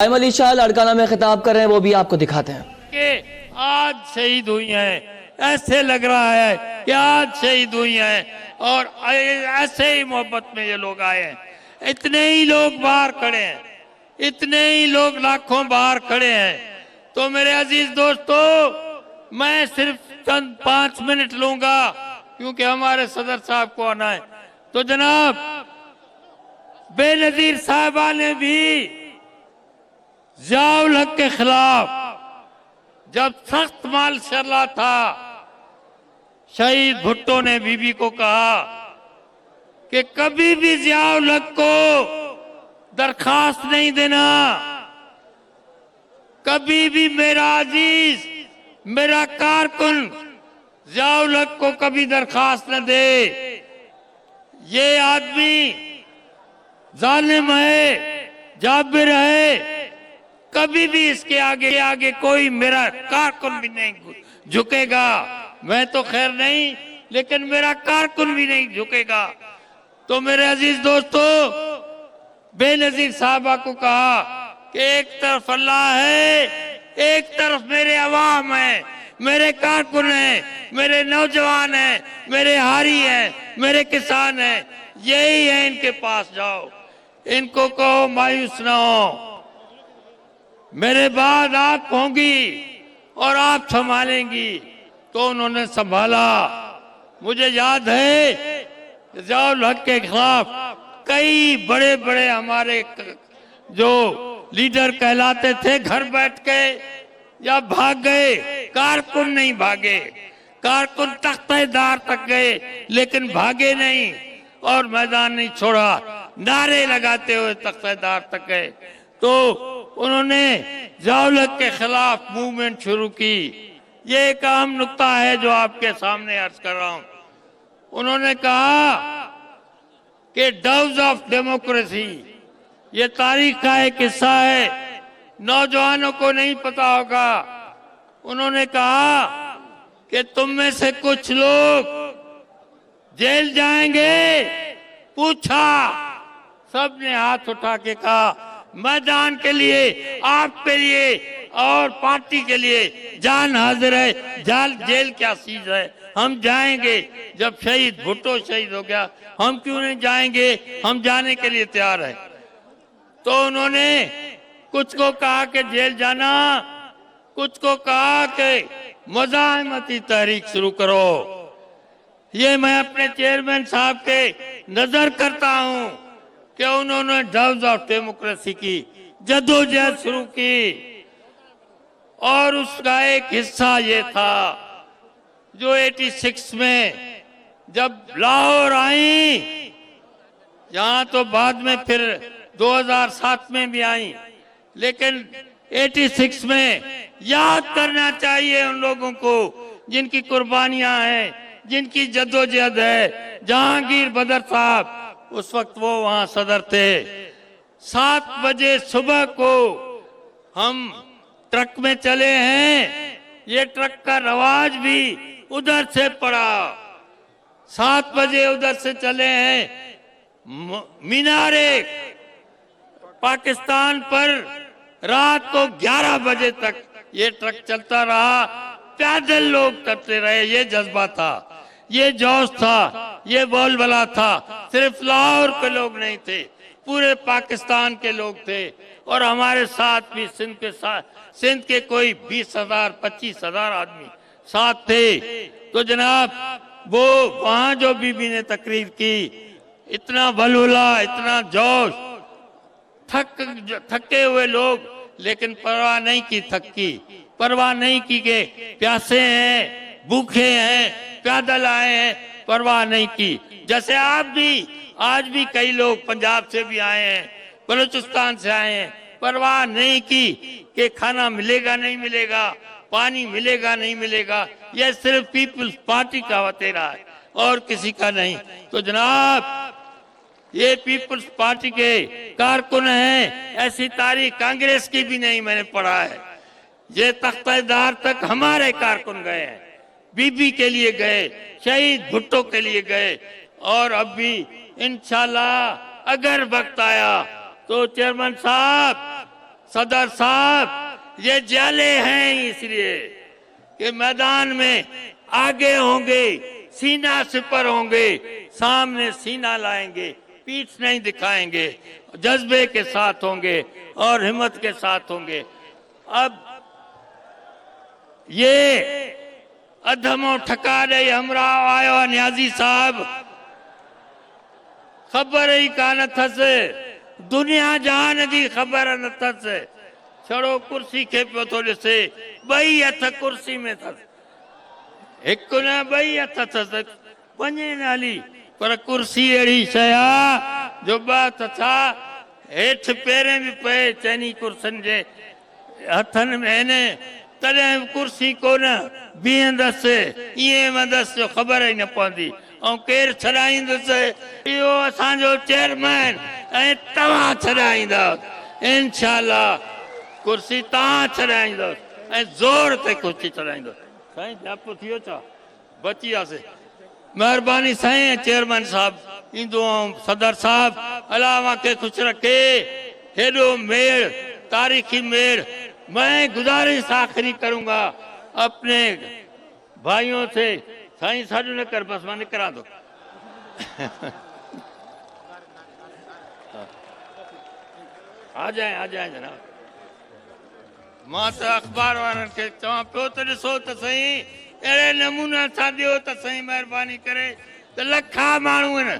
अली शाह लाड़काना में खिताब कर रहे हैं, वो भी आपको दिखाते हैं कि आज शहीद हुई हैं। ऐसे लग रहा है कि आज शहीद हुई हैं और ऐसे ही मोहब्बत में ये लोग आए हैं। इतने ही लोग बाहर खड़े हैं, इतने ही लोग लाखों बाहर खड़े हैं। तो मेरे अजीज दोस्तों, मैं सिर्फ चंद 5 मिनट लूंगा क्योंकि हमारे सदर साहब को आना है। तो जनाब बेनजीर साहिबा ने भी जियाउल हक के खिलाफ जब सख्त माशरा था, शहीद भुट्टो ने बीबी को कहा कि कभी भी जियाउल हक को दरखास्त नहीं देना, कभी भी मेरा अजीज मेरा कारकुन जियाउल हक को कभी दरखास्त न दे। ये आदमी जालिम है, जाबिर है, कभी भी इसके आगे कोई मेरा कारकुन भी नहीं झुकेगा। मैं तो खैर नहीं, लेकिन मेरा कारकुन भी नहीं झुकेगा। तो मेरे अजीज दोस्तों, बेनजीर साहबा को कहा कि एक तरफ अल्लाह है, एक तरफ मेरे अवाम है, मेरे कारकुन हैं, मेरे नौजवान हैं, मेरे हारी हैं, मेरे किसान हैं, यही है, इनके पास जाओ, इनको कहो मायूस ना हो, मेरे बाद आप होंगी और आप संभालेंगी। तो उन्होंने संभाला। मुझे याद है जियाउल हक के खिलाफ कई बड़े बड़े हमारे जो लीडर कहलाते थे घर बैठ के या भाग गए, कारकुन नहीं भागे। कारकुन तख्तेदार तक गए लेकिन भागे नहीं और मैदान नहीं छोड़ा, नारे लगाते हुए तख्तेदार तक गए। तो उन्होंने जियाउल हक के खिलाफ मूवमेंट शुरू की। ये एक अहम नुक्ता है जो आपके सामने अर्ज कर रहा हूं। उन्होंने कहा कि डव्स ऑफ डेमोक्रेसी, ये तारीख का एक हिस्सा है, नौजवानों को नहीं पता होगा। उन्होंने कहा कि तुम में से कुछ लोग जेल जाएंगे। पूछा, सबने हाथ उठा के कहा मैदान के लिए, आपके लिए और पार्टी के लिए जान हाजिर है। जेल क्या चीज है, हम जाएंगे। जब शहीद भुट्टो शहीद हो गया, हम क्यों नहीं जाएंगे, हम जाने के लिए तैयार है। तो उन्होंने कुछ को कहा कि जेल जाना, कुछ को कहा कि मुजाहिमती तहरीक शुरू करो। ये मैं अपने चेयरमैन साहब के नजर करता हूं कि उन्होंने डव्स ऑफ डेमोक्रेसी की जद्दोजहद शुरू की और उसका एक हिस्सा ये था जो 86 में जब लाहौर आई, यहां तो बाद में फिर 2007 में भी आई, लेकिन 86 में याद करना चाहिए उन लोगों को जिनकी कुर्बानियां हैं, जिनकी जद्दोजहद है। जहांगीर बदर साहब उस वक्त वो वहां सदर थे। 7 बजे सुबह को हम ट्रक में चले हैं, ये ट्रक का रवाज भी उधर से पड़ा। 7 बजे उधर से चले हैं, मीनारे पाकिस्तान पर रात को 11 बजे तक ये ट्रक चलता रहा, पैदल लोग करते रहे। ये जज्बा था, ये जोश था, ये बोलबाला था। सिर्फ लाहौर के लोग नहीं थे, पूरे पाकिस्तान के लोग थे और हमारे साथ भी सिंध के कोई 20,000 25,000 आदमी साथ थे। तो जनाब वो वहां जो बीबी ने तकरीर की, इतना बलबला, इतना जोश, थके हुए लोग, लेकिन परवाह नहीं की थक की, परवाह नहीं की कि प्यासे हैं, भूखे हैं, पैदल आए हैं, परवाह नहीं की। जैसे आप भी, आज भी कई लोग पंजाब से भी आए हैं, बलूचिस्तान से आए हैं, परवाह नहीं की कि खाना मिलेगा नहीं मिलेगा, पानी मिलेगा नहीं मिलेगा। यह सिर्फ पीपल्स पार्टी का वतेरा है और किसी का नहीं। तो जनाब ये पीपल्स पार्टी के कारकुन हैं, ऐसी तारीख कांग्रेस की भी नहीं मैंने पढ़ा है। ये तख्तेदार तक हमारे कारकुन गए हैं, बीबी के लिए गए, शहीद भुट्टो के लिए गए और अब भी इंशाल्लाह अगर वक्त आया तो चेयरमैन साहब सदर साहब ये जले हैं इसलिए कि मैदान में आगे होंगे, सीना सिपर होंगे, सामने सीना लाएंगे, पीठ नहीं दिखाएंगे, जज्बे के साथ होंगे और हिम्मत के साथ होंगे। अब ये अधमो ठकारे हमरा आयो न्याजी साहब, खबर ही कान थस, दुनिया जहान जी खबर न थस, छड़ो कुर्सी खे पियो थो ॾिसे, ॿई हथ कुर्सी में थस, हिकु न ॿई हथ अथसि, वञे न हली, पर कुर्सी अहिड़ी शइ आहे जो ॿ हथ छा हेठि पेरें बि पए चइनी कुर्सियुनि जे हथनि में आहिनि, तॾहिं कुर्सी कोन बीहंदसि, ईअं वेंदसि जो ख़बर ई न पवंदी, ऐं केरु छॾाईंदुसि, इहो असांजो चेयरमैन ऐं तव्हां छॾाईंदव, इनशाला कुर्सी तव्हां छॾाईंदव ऐं ज़ोर ते कुर्सी छॾाईंदव। साईं जापो थियो छा, बची वियासीं, महिरबानी साईं। चेयरमैन साहब ईंदो ऐं सदर साहब अलाह मूंखे ख़ुशि रखे, हेॾो मेड़, तारीख़ी मेड़। मैं गुजारिश आखिरी करूंगा अपने भाइयों से, साईं साडू न कर, बस मैं निकरा दो। आ जाए जनाब। मां त अख़बार वारनि खे चवां पियो त ॾिसो त सही, अहिड़े नमूने सां ॾियो त सही, महिरबानी करे, त लखा माण्हू आहिनि।